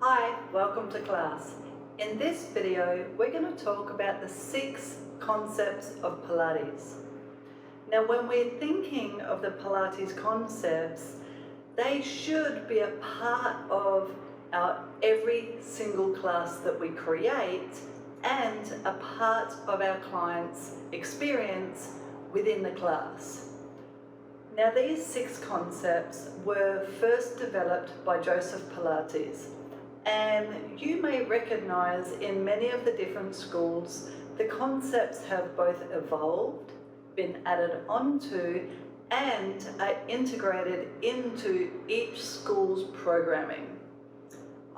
Hi, welcome to class. In this video, we're going to talk about the 6 concepts of Pilates. Now, when we're thinking of the Pilates concepts, they should be a part of our every single class that we create and a part of our clients' experience within the class. Now, these 6 concepts were first developed by Joseph Pilates. And you may recognize in many of the different schools, the concepts have both evolved, been added onto, and are integrated into each school's programming.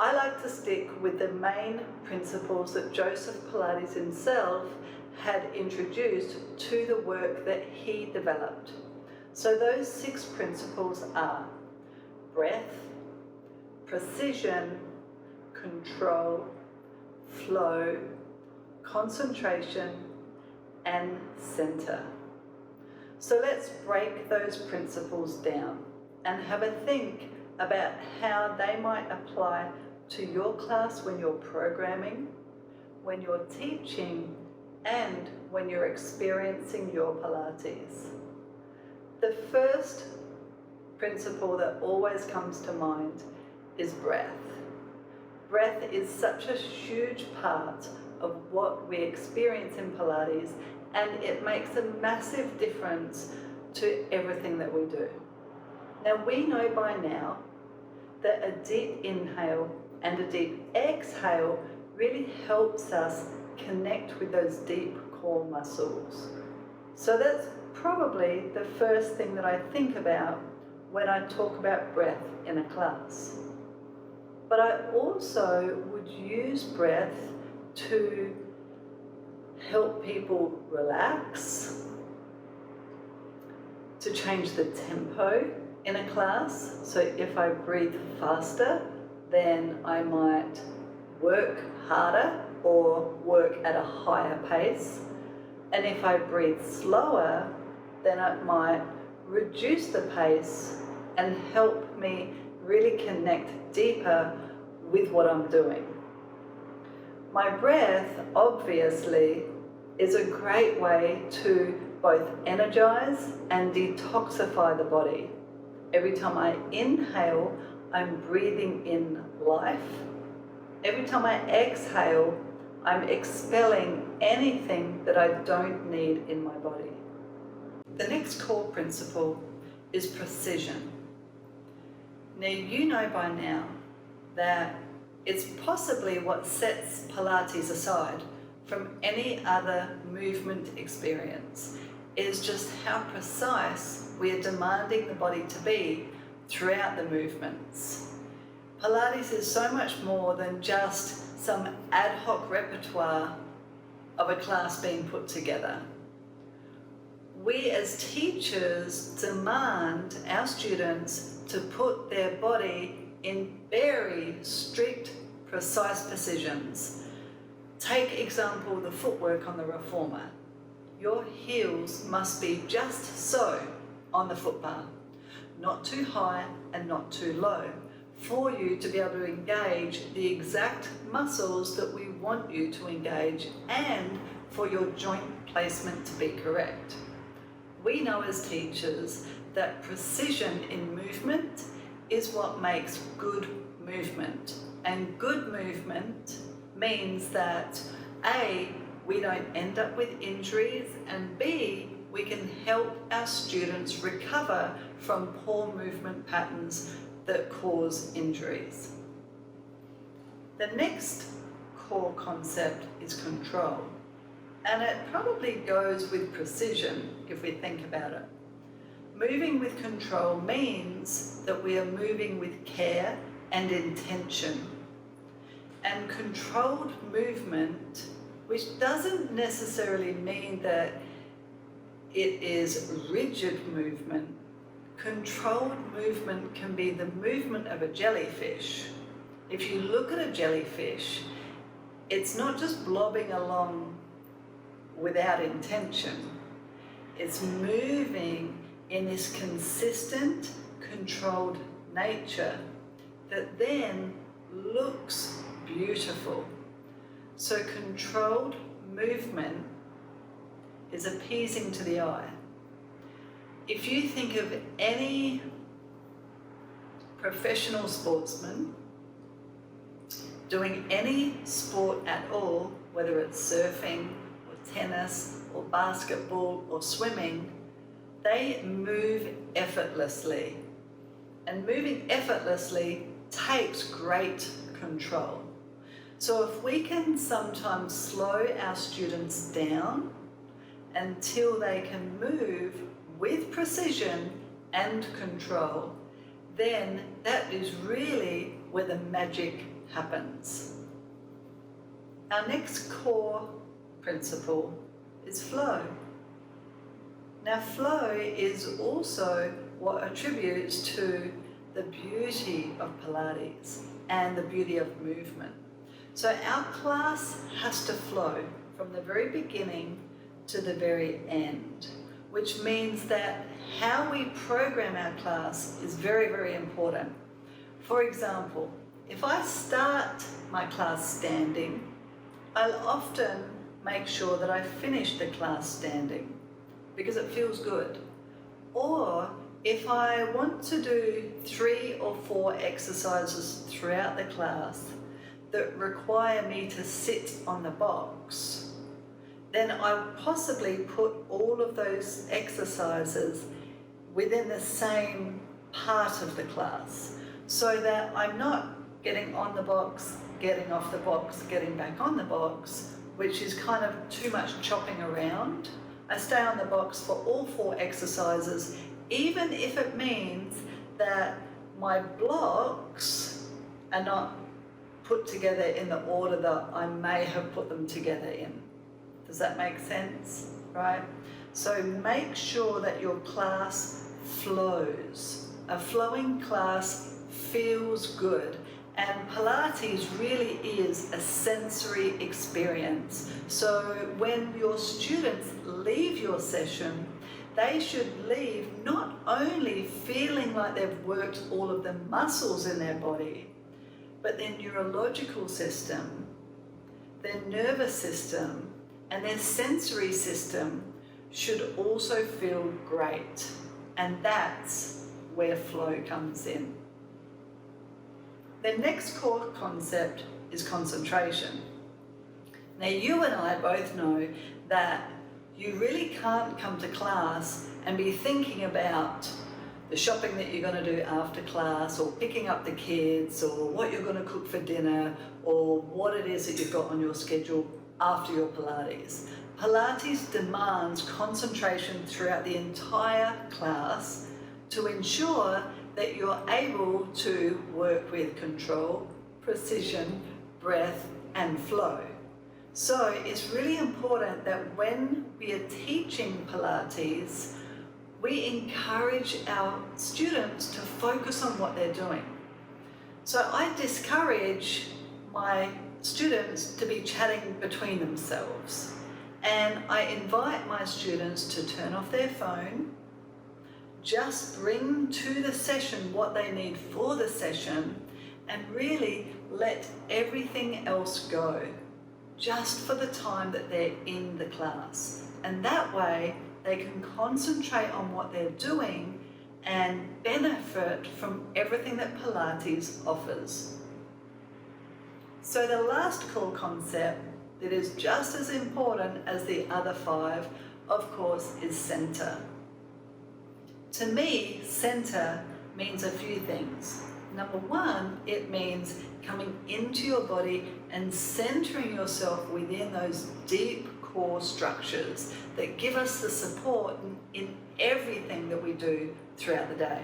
I like to stick with the main principles that Joseph Pilates himself had introduced to the work that he developed. So those 6 principles are breath, precision, control, flow, concentration, and center. So let's break those principles down and have a think about how they might apply to your class when you're programming, when you're teaching, and when you're experiencing your Pilates. The first principle that always comes to mind is breath. Breath is such a huge part of what we experience in Pilates, and it makes a massive difference to everything that we do. Now, we know by now that a deep inhale and a deep exhale really helps us connect with those deep core muscles. So that's probably the first thing that I think about when I talk about breath in a class. But I also would use breath to help people relax, to change the tempo in a class. So if I breathe faster, then I might work harder or work at a higher pace. And if I breathe slower, then it might reduce the pace and help me really connect deeper with what I'm doing. My breath, obviously, is a great way to both energize and detoxify the body. Every time I inhale, I'm breathing in life. Every time I exhale, I'm expelling anything that I don't need in my body. The next core principle is precision. Now, you know by now that it's possibly what sets Pilates aside from any other movement experience is just how precise we are demanding the body to be throughout the movements. Pilates is so much more than just some ad hoc repertoire of a class being put together. We as teachers demand our students to put their body in very strict, precise positions. Take example, the footwork on the reformer. Your heels must be just so on the foot bar, not too high and not too low, for you to be able to engage the exact muscles that we want you to engage and for your joint placement to be correct. We know as teachers that precision in movement is what makes good movement. And good movement means that A, we don't end up with injuries, and B, we can help our students recover from poor movement patterns that cause injuries. The next core concept is control. And it probably goes with precision if we think about it. Moving with control means that we are moving with care and intention. And controlled movement, which doesn't necessarily mean that it is rigid movement. Controlled movement can be the movement of a jellyfish. If you look at a jellyfish, it's not just blobbing along without intention. It's moving in this consistent, controlled nature that then looks beautiful. So controlled movement is appeasing to the eye. If you think of any professional sportsman doing any sport at all, whether it's surfing or tennis or basketball or swimming, they move effortlessly. And moving effortlessly takes great control. So if we can sometimes slow our students down until they can move with precision and control, then that is really where the magic happens. Our next core principle is flow. Now, flow is also what attributes to the beauty of Pilates and the beauty of movement. So our class has to flow from the very beginning to the very end, which means that how we program our class is very, very important. For example, if I start my class standing, I'll often make sure that I finish the class standing because it feels good. Or if I want to do 3 or 4 exercises throughout the class that require me to sit on the box, then I possibly put all of those exercises within the same part of the class so that I'm not getting on the box, getting off the box, getting back on the box, which is kind of too much chopping around. I stay on the box for all 4 exercises, even if it means that my blocks are not put together in the order that I may have put them together in. Does that make sense? Right? So make sure that your class flows. A flowing class feels good. And Pilates really is a sensory experience. So when your students leave your session, they should leave not only feeling like they've worked all of the muscles in their body, but their neurological system, their nervous system, and their sensory system should also feel great. And that's where flow comes in. The next core concept is concentration. Now, you and I both know that you really can't come to class and be thinking about the shopping that you're going to do after class, or picking up the kids, or what you're going to cook for dinner, or what it is that you've got on your schedule after your Pilates. Pilates demands concentration throughout the entire class to ensure that you're able to work with control, precision, breath, and flow. So it's really important that when we are teaching Pilates, we encourage our students to focus on what they're doing. So I discourage my students to be chatting between themselves. And I invite my students to turn off their phone, just bring to the session what they need for the session, and really let everything else go, just for the time that they're in the class. And that way, they can concentrate on what they're doing and benefit from everything that Pilates offers. So the last core concept that is just as important as the other 5, of course, is center. To me, center means a few things. Number 1, it means coming into your body and centering yourself within those deep core structures that give us the support in everything that we do throughout the day.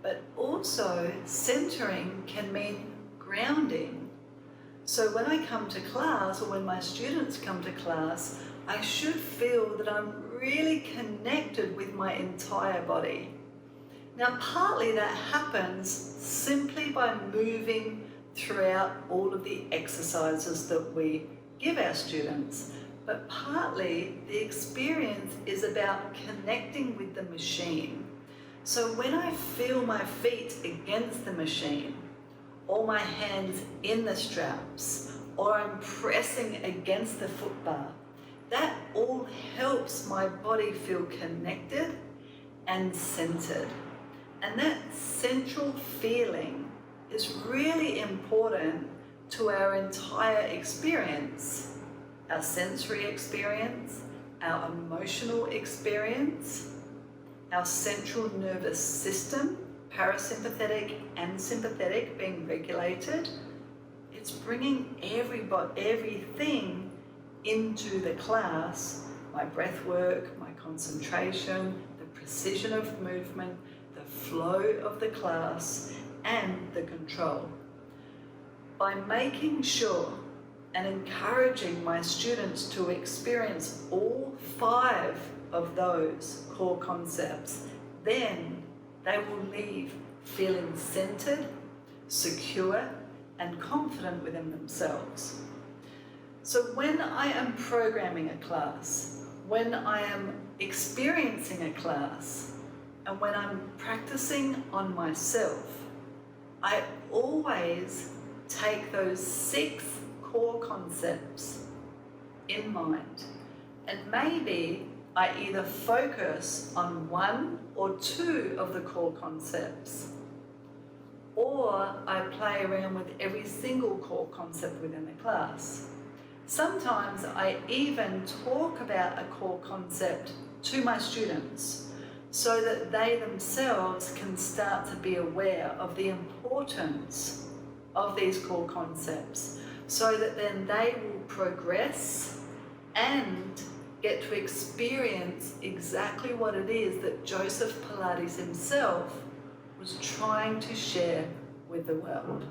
But also, centering can mean grounding. So when I come to class, or when my students come to class, I should feel that I'm really connected with my entire body. Now, partly that happens simply by moving throughout all of the exercises that we give our students, but partly the experience is about connecting with the machine. So when I feel my feet against the machine, or my hands in the straps, or I'm pressing against the foot bar. That all helps my body feel connected and centered. And that central feeling is really important to our entire experience, our sensory experience, our emotional experience, our central nervous system, parasympathetic and sympathetic, being regulated. It's bringing everything into the class, my breath work, my concentration, the precision of movement, the flow of the class, and the control. By making sure and encouraging my students to experience all 5 of those core concepts, then they will leave feeling centered, secure, and confident within themselves. So when I am programming a class, when I am experiencing a class, and when I'm practicing on myself, I always take those 6 core concepts in mind. And maybe I either focus on 1 or 2 of the core concepts, or I play around with every single core concept within the class. Sometimes I even talk about a core concept to my students so that they themselves can start to be aware of the importance of these core concepts, so that then they will progress and get to experience exactly what it is that Joseph Pilates himself was trying to share with the world.